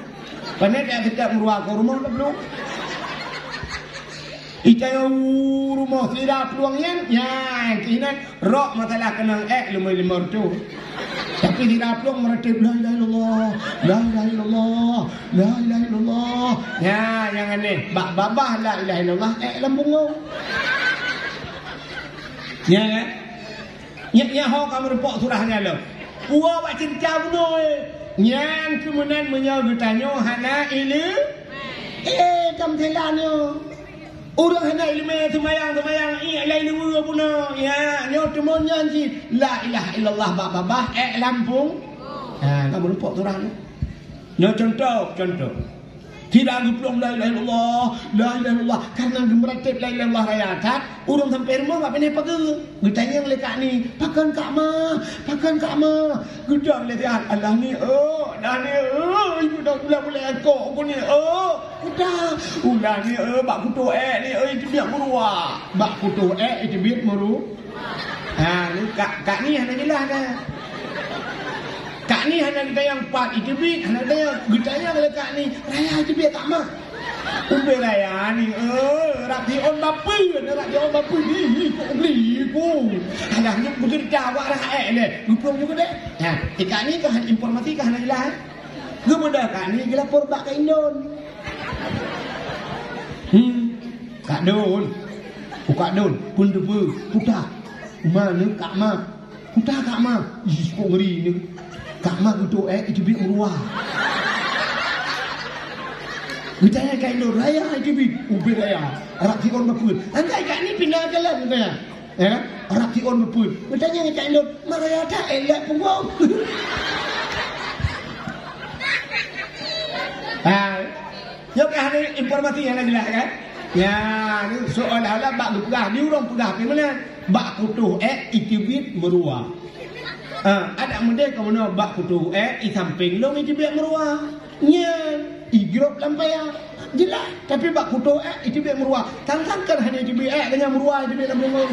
Panen dia kita meruah ke rumah lu. Itayo rumah kira peluangnya, ya kina rok masalah kenang lemur tu. Tapi tidak peluang meretip la ilaha illallah, la ilaha illallah, la ilaha illallah. Ya yang aneh, bak babah la ilaha illallah lambung kau. Ya kan? Nya ho kamu repok surahnya lo. Puah bak cerita bunoi. Nyan kemudian menyau bertanya hana ini. Kam telanyo. Orang hendak ilmu semayang ilai ilmu puna ya nyo temun janji la ilaha illallah babah lampung kamu lupa turang nyo contoh tidak geplong la ilaha illallah karena gemeratip la ilaha illallah rayatat urang sampai rumah enggak pernah pagi ditanya yang lekak ni pakan kak ma gedang lihat Allah ni ibu dah boleh aku ni udah ni bak kutu ni itu biar merua bak kutu itu biar meru ni kak ni hanya jelas dah. Kak ni hanya kita yang part itu bi, hanya kita yang getanya kalau kak ni raya itu bi tak mah. Umbe raya ni, rapi on bapa ni, beli ku. Alah ni betul jawab dah ni, gupung juga deh. Kak ni kan informasi kan hanya jelas. Gemudah kak ni gelapor bak ke Indon. Kak Don, pun debu, putar. Mana kak ma, putar kak ma, sepuluh ngeri ni. Kak mak itu itu biar meruah. Bertanya kat Indon raya itu biar ubi raya. Arab Tion berpun. Angkat kat ni pindah jalan katanya. Arab Tion berpun. Bertanya kat Indon mak raya tak lihat punggung. Yuk hari informasi yang lagi lah kan. Ya, ni soalan bak pegah, dia orang pegah ke mana? Bak kutuh itu biar meruah. Ada model kamu nak bak kutu di samping long itu biar meruah nya igrop lampaya jelas tapi bak kutu itu biar meruah tangkan hanya itu biar dengan meruah itu biar lambung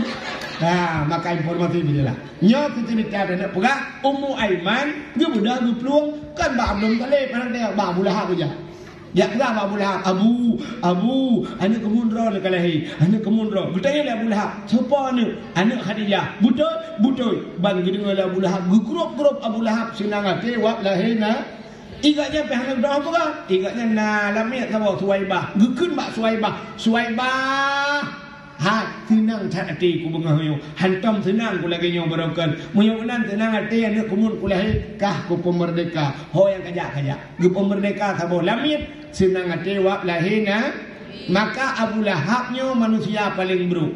maka informasi bila lah nya kita cerita nak pegah Ummu Aiman dia budak dia peluang kan bak belum kali pada dia bak bulah aja. Ya pegah Abu Lahab, Abu, anak kemundra le kalahi, anak kemundra. Bertanya le Abu Lahab, siapa ni? Anak Khadijah. Betul. Bang gini le Abu Lahab, grup Abu Lahab senang ate wap lahina. Igaknya pihak doa apa kan? Igaknya na lamiat sama Suwaibah. Gekun bak Suwaibah. Senang hati ku bengahayu. Hantam senang ku lagi nyong berokan. Muyonan senang hati anak kumun ku lahir kah ku pemerdeka. Ho yang kajak. Ge pemerdeka sabo lamit senang hati wap lahina. Maka Abu Lahabnya manusia paling buruk.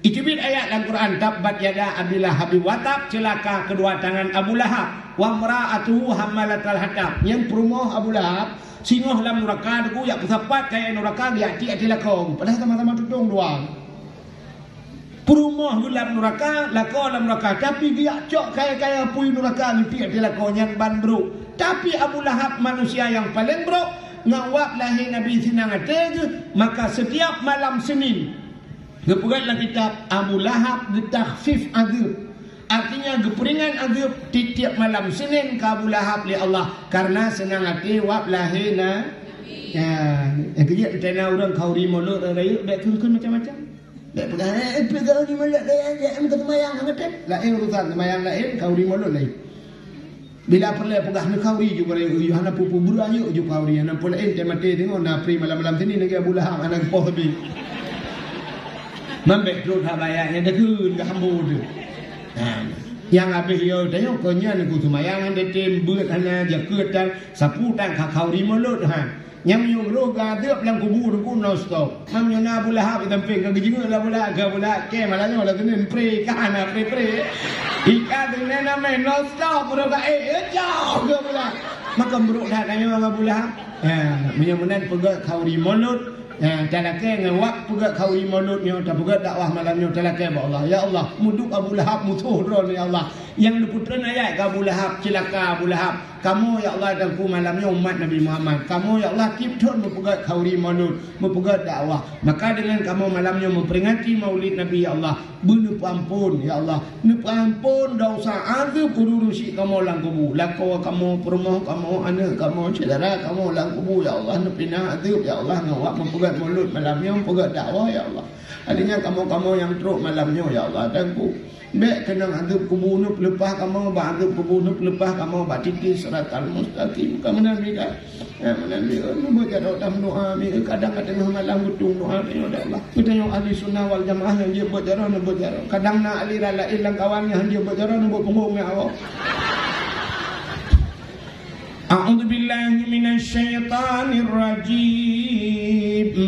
Itu bit ayat dalam Quran tabbat yada Abi Lahab watab celaka kedua tangan Abu Lahab wa mar'atuhu hammalatal hatab. Yang perumah Abu Lahab singoh dalam neraka deku yak kesapat kaya neraka dia ati lakong. Padahal sama-sama tudung doang. Perumah dalam neraka tapi dia cok kaya pui neraka lipi ati lakonyan ban bro. Tapi Abu Lahab manusia yang paling bro ngawak lahir Nabi sinang ate maka setiap malam Senin gepegatlah kitab Abu Lahab getakhfif azab. Artinya geperingan azab tiap malam Senin ke Abu Lahab li Allah karena senang hati wap lahirna. Yang kerja tena orang kauri mulut raya dak kun macam-macam. Dak pegang ni mulut dia minta semayang ngatek. Lain urusan semayang lain kauri mulut lain. Bila perlu pegah ni kauri juga raya hana pupu burayu juga kauri hana pula ente mati tengok na pri malam-malam sini lagi Abu Lahab anak poh lebih. Mambek terus habayanya dah kun ke hambu tu. Yang habis dia tengok konya ni ku semayang dia tembut hana jaket dan sapu dan kakau di mulut Yang yung roga dia pelang kubur ku no stop. Mam yo na Abu Lahab tamping ke gejinga la bola ke bola ke malanya wala tunen pre kana pre. Ika dengan nama no stop roga jauh ke bola. Maka buruk dah tanya Abu Lahab. Menyemenan pegat kau di mulut. Talake ngawak pegat kau di mulutnya tak pegat dakwah malamnya talake ba Allah. Ya Allah, muduk Abu Lahab musuh ron ya Allah. Yang diputeran ayat ke Abu Lahab celaka Abu Lahab. kamu ya Allah dan ku malamnya umat Nabi Muhammad, kamu ya Allah kiptun mempegat khauri maulud, mempegat dakwah. Maka dengan kamu malamnya memperingati maulid Nabi ya Allah, benup ampun ya Allah, nup ampun dosa azab kudurusi kamu lang kubu, lako kamu permoh kamu anak kamu saudara kamu lang kubu ya Allah, nupina azab ya Allah, ngawak mempegat maulud malamnya mempegat dakwah ya Allah. Adanya kamu yang teruk malamnya ya Allah dan ku baik kena adab kubur nu lepas kamu adab kubur nu lepas kamu batiki siratal mustaqim kamu nabi dah nabi nu baca doa kadang-kadang malam butung doa ya Allah kita yang ahli sunnah wal jamaah yang dia berjarah nu berjarah kadang nak ahli lain lang kawannya yang dia berjarah nu berpunggung ya Allah. A'udzu billahi minasy syaithanir rajim.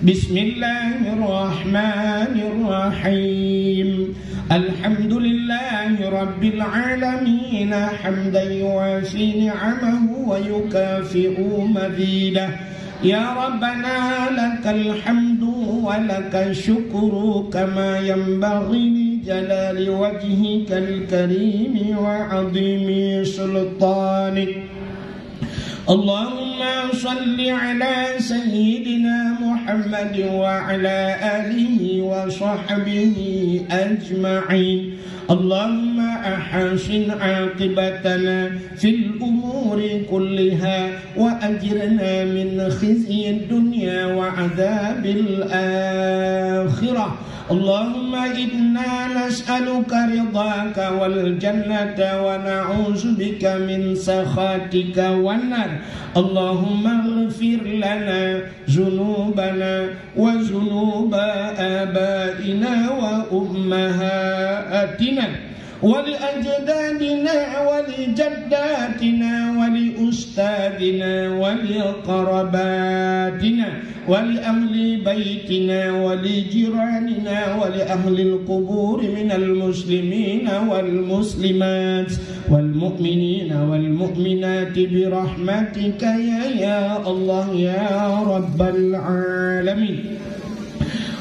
Bismillahirrahmanirrahim. Alhamdulillahi rabbil alamin hamdan yuwafi ni'amahu wa yukafi'u mazidah. Ya Rabbana lakal hamdu wa lakal syukru kama yanbaghi li jalali wajhikal karimi wa 'azimi sultanik. Allahumma salli ala sayyidina Muhammad wa ala alihi wa sahbihi ajma'in. Allahumma ahsin aqibatana fil umuri kulliha wa ajirna min khizyi dunya wa adzabil akhirah. Allahumma inna nas'aluka ridhaka wal jannata wa na'udzu bika min sakhatika wan nar. Allahumma ighfir lana dhunubana wa dhunuba abaina wa ummahatina ولأجدادنا ولجداتنا ولأستاذنا ولقرباتنا ولأهل بيتنا ولجيراننا ولأهل القبور من المسلمين والمسلمات والمؤمنين والمؤمنات برحمتك يا الله يا رب العالمين.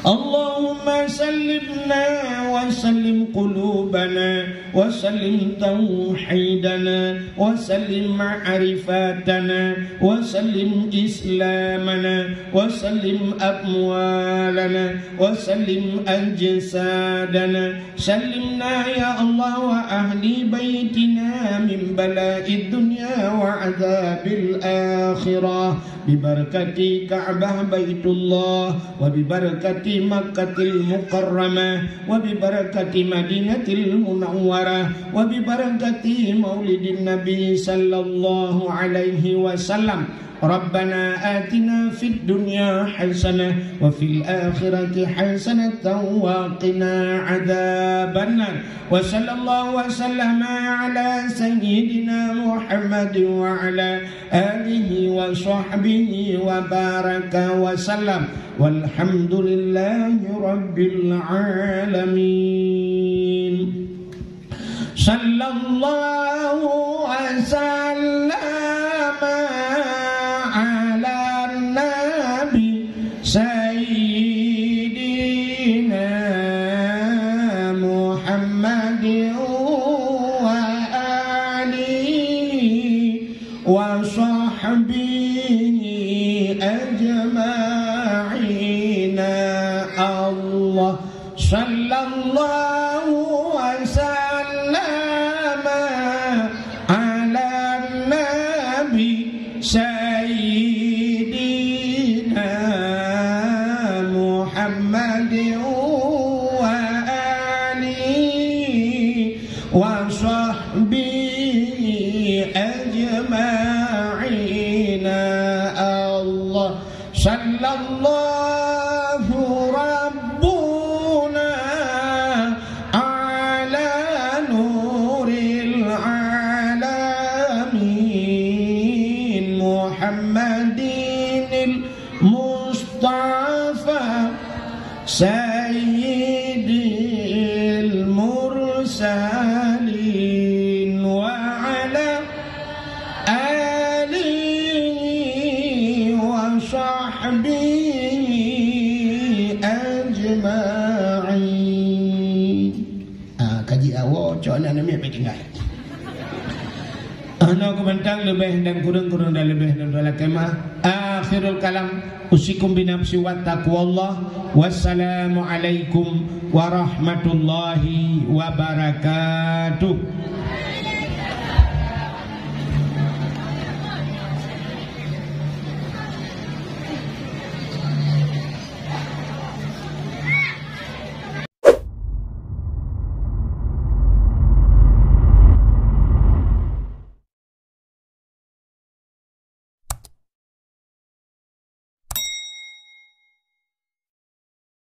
اللهم سلمنا وسلم قلوبنا وسلم توحيدنا وسلم معرفتنا وسلم إسلامنا وسلم أموالنا وسلم أجسادنا. سلمنا يا الله وأهل بيتنا من بلاء الدنيا وعذاب الآخرة ببركة كعبة بيت الله وببركة مكة المكرمة وببركة مدينة المنورة وببركة مولد النبي صلى الله عليه وسلم. ربنا آتنا في الدنيا حسنة وفي الآخرة حسنة وقنا عذاب النار. وصلى الله وسلم على سيدنا محمد وعلى آله وصحبه وبارك وسلم والحمد لله رب العالمين. صلى الله وسلم Sayyidina Muhammad wa alihi wa sahbihi ajma'in. Allah sallallahu wa sallam ala nabi Sayyidina Muhammad wa alihi wa sahbihi ajma'in. Allah sallallahu rabbuna ala nuril alamin Muhammadinil Mustafa Sayyidil Mursalin wa ala alihi wa sahbihi ajma'in. Kaji awak cakap nak ambil tinggal. Ana komentang lebih dan kurang dan lebih dan dalam kemah. Akhirul kalam usikum binafsi wa taqwallah. Wassalamualaikum warahmatullahi wabarakatuh.